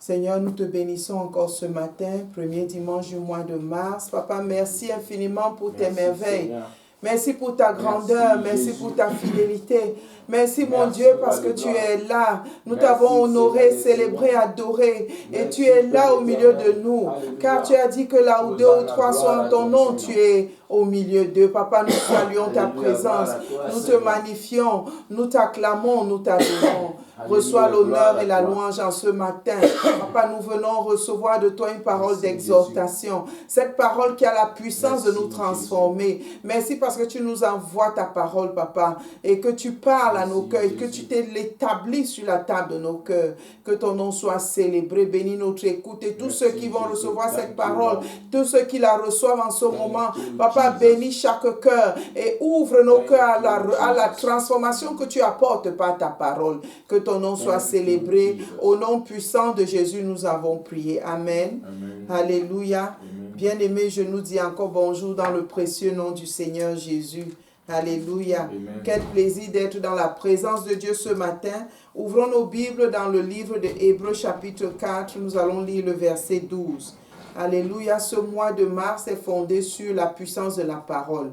Seigneur, nous te bénissons encore ce matin, premier dimanche du mois de mars. Papa, merci infiniment pour tes merveilles. Seigneur. Merci pour ta grandeur, merci pour ta fidélité. Merci mon Dieu parce que tu es là. Nous t'avons honoré, célébré, adoré. Et tu es là au milieu de nous. Car tu as dit que là où deux ou trois sont en ton nom, tu es au milieu d'eux. Papa, nous saluons ta présence. Nous te magnifions, nous t'acclamons, nous t'adorons. Reçois l'honneur et la louange en ce matin. Papa, nous venons recevoir de toi une parole d'exhortation. Cette parole qui a la puissance de nous transformer. Merci parce que tu nous envoies ta parole, Papa, et que tu parles à nos cœurs, et que tu l'établis sur la table de nos cœurs. Que ton nom soit célébré. Bénis notre écoute et tous ceux qui vont recevoir cette parole, tous ceux qui la reçoivent en ce moment. Papa, bénis chaque cœur et ouvre nos cœurs à la transformation que tu apportes par ta parole. Que ton nom soit célébré. Au nom puissant de Jésus, nous avons prié. Amen. Alléluia. Bien-aimés, je nous dis encore bonjour dans le précieux nom du Seigneur Jésus. Alléluia. Amen. Quel plaisir d'être dans la présence de Dieu ce matin. Ouvrons nos Bibles dans le livre de Hébreux chapitre 4. Nous allons lire le verset 12. Alléluia. Ce mois de mars est fondé sur la puissance de la parole.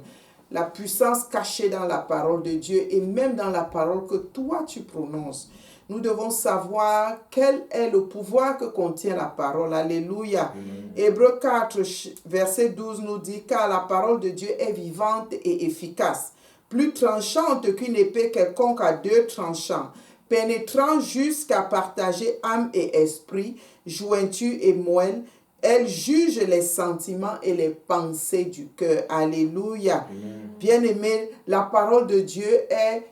La puissance cachée dans la parole de Dieu et même dans la parole que toi tu prononces. Nous devons savoir quel est le pouvoir que contient la parole. Alléluia. Hébreux 4, verset 12 nous dit « Car la parole de Dieu est vivante et efficace, plus tranchante qu'une épée quelconque à deux tranchants, pénétrant jusqu'à partager âme et esprit, jointure et moelle. Elle juge les sentiments et les pensées du cœur. » Alléluia. Bien-aimé, la parole de Dieu est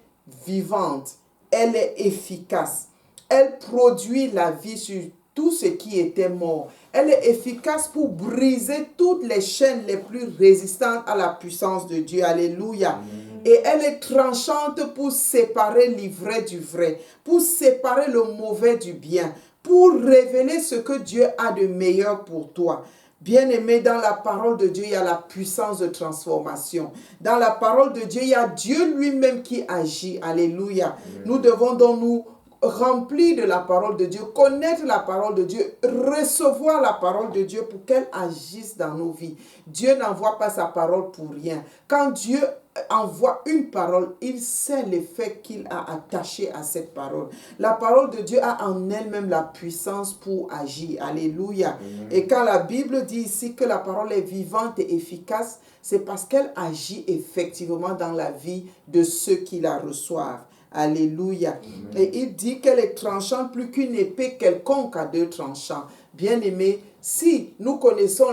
vivante. Elle est efficace. Elle produit la vie sur tout ce qui était mort. Elle est efficace pour briser toutes les chaînes les plus résistantes à la puissance de Dieu. Alléluia. Et elle est tranchante pour séparer l'ivraie du vrai, pour séparer le mauvais du bien, pour révéler ce que Dieu a de meilleur pour toi. Bien-aimé, dans la parole de Dieu, il y a la puissance de transformation. Dans la parole de Dieu, il y a Dieu lui-même qui agit. Alléluia. Nous devons donc nous remplir de la parole de Dieu, connaître la parole de Dieu, recevoir la parole de Dieu pour qu'elle agisse dans nos vies. Dieu n'envoie pas sa parole pour rien. Quand Dieu envoie une parole, il sait l'effet qu'il a attaché à cette parole. La parole de Dieu a en elle-même la puissance pour agir. Alléluia. Et quand la Bible dit ici que la parole est vivante et efficace, c'est parce qu'elle agit effectivement dans la vie de ceux qui la reçoivent. Alléluia. Et il dit qu'elle est tranchante plus qu'une épée quelconque à deux tranchants. Bien-aimé, si nous connaissons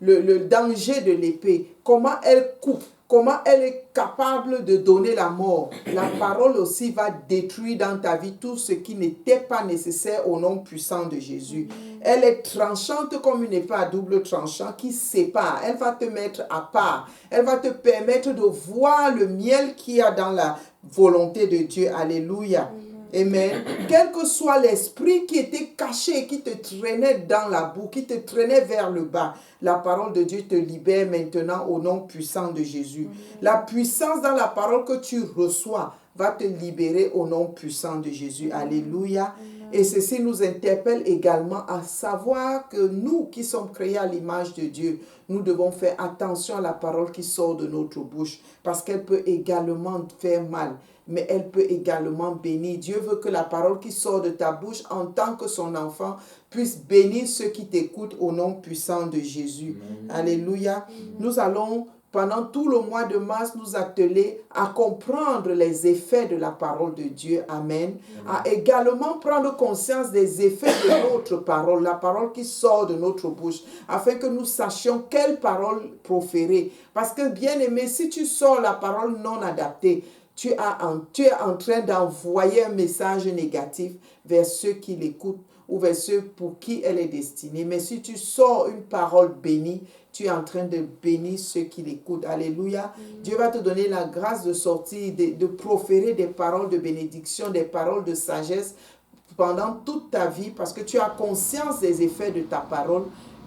le danger de l'épée, comment elle coupe, comment elle est capable de donner la mort, la parole aussi va détruire dans ta vie tout ce qui n'était pas nécessaire au nom puissant de Jésus. Elle est tranchante comme une épée à double tranchant qui sépare. Elle va te mettre à part. Elle va te permettre de voir le miel qu'il y a dans la volonté de Dieu. Alléluia. Amen. Quel que soit l'esprit qui était caché, qui te traînait dans la boue, qui te traînait vers le bas, la parole de Dieu te libère maintenant au nom puissant de Jésus. La puissance dans la parole que tu reçois va te libérer au nom puissant de Jésus. Alléluia. Et ceci nous interpelle également à savoir que nous qui sommes créés à l'image de Dieu, nous devons faire attention à la parole qui sort de notre bouche parce qu'elle peut également faire mal, mais elle peut également bénir. Dieu veut que la parole qui sort de ta bouche en tant que son enfant puisse bénir ceux qui t'écoutent au nom puissant de Jésus. Alléluia. Nous allons pendant tout le mois de mars, nous atteler à comprendre les effets de la parole de Dieu. Amen. À également prendre conscience des effets de notre parole, la parole qui sort de notre bouche, afin que nous sachions quelle parole proférer. Parce que, bien aimé, si tu sors la parole non adaptée, tu es en train d'envoyer un message négatif vers ceux qui l'écoutent ou vers ceux pour qui elle est destinée. Mais si tu sors une parole bénie, tu es en train de bénir ceux qui l'écoutent. Alléluia. Dieu va te donner la grâce de sortir, de proférer des paroles de bénédiction, des paroles de sagesse pendant toute ta vie parce que tu as conscience des effets de ta parole,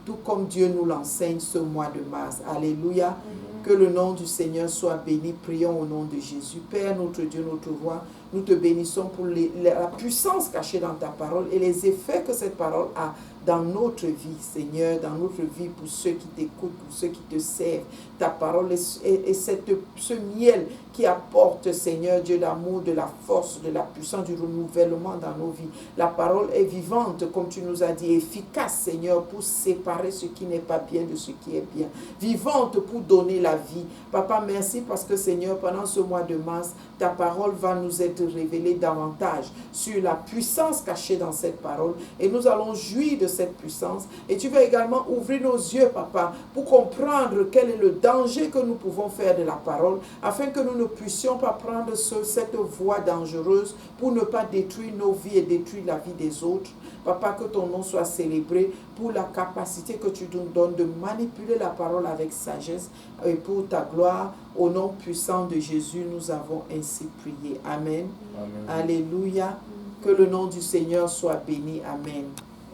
tout comme Dieu nous l'enseigne ce mois de mars. Alléluia. Que le nom du Seigneur soit béni. Prions au nom de Jésus. Père, notre Dieu, notre roi, Nous te bénissons pour la puissance cachée dans ta parole et les effets que cette parole a dans notre vie, Seigneur, dans notre vie, pour ceux qui t'écoutent, pour ceux qui te servent. Ta parole et ce miel qui apporte, Seigneur Dieu, l'amour, de la force, de la puissance, du renouvellement dans nos vies. La parole est vivante, comme tu nous as dit, efficace, Seigneur, pour séparer ce qui n'est pas bien de ce qui est bien. Vivante pour donner la vie. Papa, merci parce que, Seigneur, pendant ce mois de mars, ta parole va nous être révélée davantage sur la puissance cachée dans cette parole. Et nous allons jouir de cette puissance. Et tu vas également ouvrir nos yeux, Papa, pour comprendre quel est le danger que nous pouvons faire de la parole, afin que nous ne puissions pas prendre cette voie dangereuse pour ne pas détruire nos vies et détruire la vie des autres. Papa, que ton nom soit célébré pour la capacité que tu nous donnes de manipuler la parole avec sagesse et pour ta gloire. Au nom puissant de Jésus, nous avons ainsi prié. Amen. Amen. Alléluia. Que le nom du Seigneur soit béni. Amen.